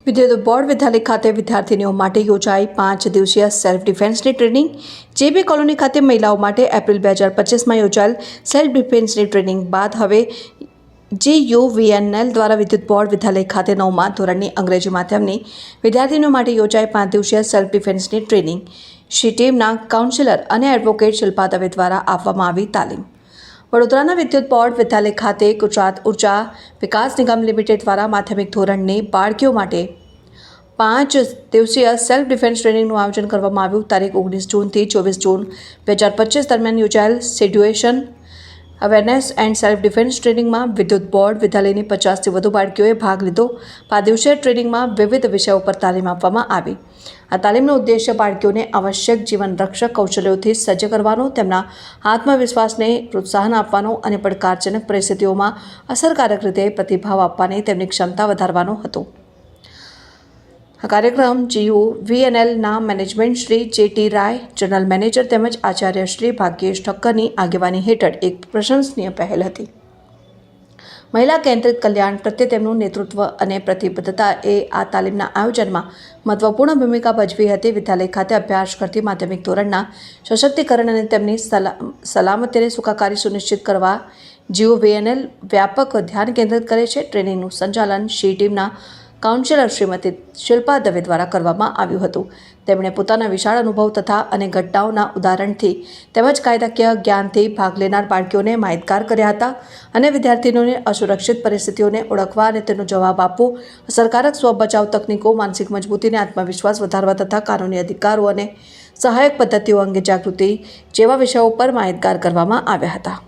વિદ્યુત બોર્ડ વિદ્યાલય ખાતે વિદ્યાર્થીનીઓ માટે યોજાઈ 5 દિવસીય સેલ્ફ ડિફેન્સની ટ્રેનિંગ. જેબી કોલોની ખાતે મહિલાઓ માટે એપ્રિલ 2025માં યોજાયેલ સેલ્ફ ડિફેન્સની ટ્રેનિંગ બાદ હવે GUVNL દ્વારા વિદ્યુત બોર્ડ વિદ્યાલય ખાતે 9મા ધોરણની અંગ્રેજી માધ્યમની વિદ્યાર્થીનીઓ માટે યોજાઈ 5 દિવસીય સેલ્ફ ડિફેન્સની ટ્રેનિંગ. શી ટીમના કાઉન્સિલર અને એડવોકેટ શિલ્પા દવે દ્વારા આપવામાં આવી તાલીમ. વડોદરાના વિદ્યુત બોર્ડ વિદ્યાલય ખાતે ગુજરાત ઉર્જા વિકાસ નિગમ લિમિટેડ દ્વારા માધ્યમિક ધોરણની બાળકીઓ માટે 5 દિવસીય સેલ્ફ ડિફેન્સ ટ્રેનિંગનું આયોજન કરવામાં આવ્યું. તારીખ 19 જૂનથી 24 જૂન 2025 દરમિયાન યોજાયેલ situation awareness and self defence ટ્રેનિંગમાં વિદ્યુત બોર્ડ વિદ્યાલયની 50થી વધુ બાળકીઓએ ભાગ લીધો. 5 દિવસીય ટ્રેનિંગમાં વિવિધ વિષયો પર તાલીમ આપવામાં આવી. આ તાલીમનો ઉદ્દેશ્ય બાળકીઓને આવશ્યક જીવન રક્ષક કૌશલ્યોથી સજ્જ કરવાનો, તેમના આત્મવિશ્વાસને પ્રોત્સાહન આપવાનો અને પડકારજનક પરિસ્થિતિઓમાં અસરકારક રીતે પ્રતિભાવ આપવાની તેમની ક્ષમતા વધારવાનો હતો. આ કાર્યક્રમ GUVNLના મેનેજમેન્ટ શ્રી JT રાય, જનરલ મેનેજર તેમજ આચાર્ય શ્રી ભાગ્યેશ ઠક્કરની આગેવાની હેઠળ એક પ્રશંસનીય પહેલ હતી. મહિલા કેન્દ્રિત કલ્યાણ પ્રત્યે તેમનું નેતૃત્વ અને પ્રતિબદ્ધતા એ આ તાલીમના આયોજનમાં મહત્વપૂર્ણ ભૂમિકા ભજવી હતી. વિદ્યાલય ખાતે અભ્યાસ કરતી માધ્યમિક ધોરણના સશક્તિકરણ અને તેમની સલામતીને સુખાકારી સુનિશ્ચિત કરવા GUVNL વ્યાપક ધ્યાન કેન્દ્રિત કરે છે. ટ્રેનિંગનું સંચાલન શી ટીમના કાઉન્સિલર શ્રીમતી શિલ્પા દવે દ્વારા કરવામાં આવ્યું હતું. તેમણે પોતાના વિશાળ અનુભવ તથા અને ઘટનાઓના ઉદાહરણથી તેમજ કાયદાકીય જ્ઞાનથી ભાગ લેનાર બાળકીઓને માહિતગાર કર્યા હતા અને વિદ્યાર્થીઓને અસુરક્ષિત પરિસ્થિતિઓને ઓળખવા અને તેનો જવાબ આપવો, અસરકારક સ્વ-બચાવ તકનીકો, માનસિક મજબૂતીને આત્મવિશ્વાસ વધારવા તથા કાનૂની અધિકારો અને સહાયક પદ્ધતિઓ અંગે જાગૃતિ જેવા વિષયો પર માહિતગાર કરવામાં આવ્યા હતા.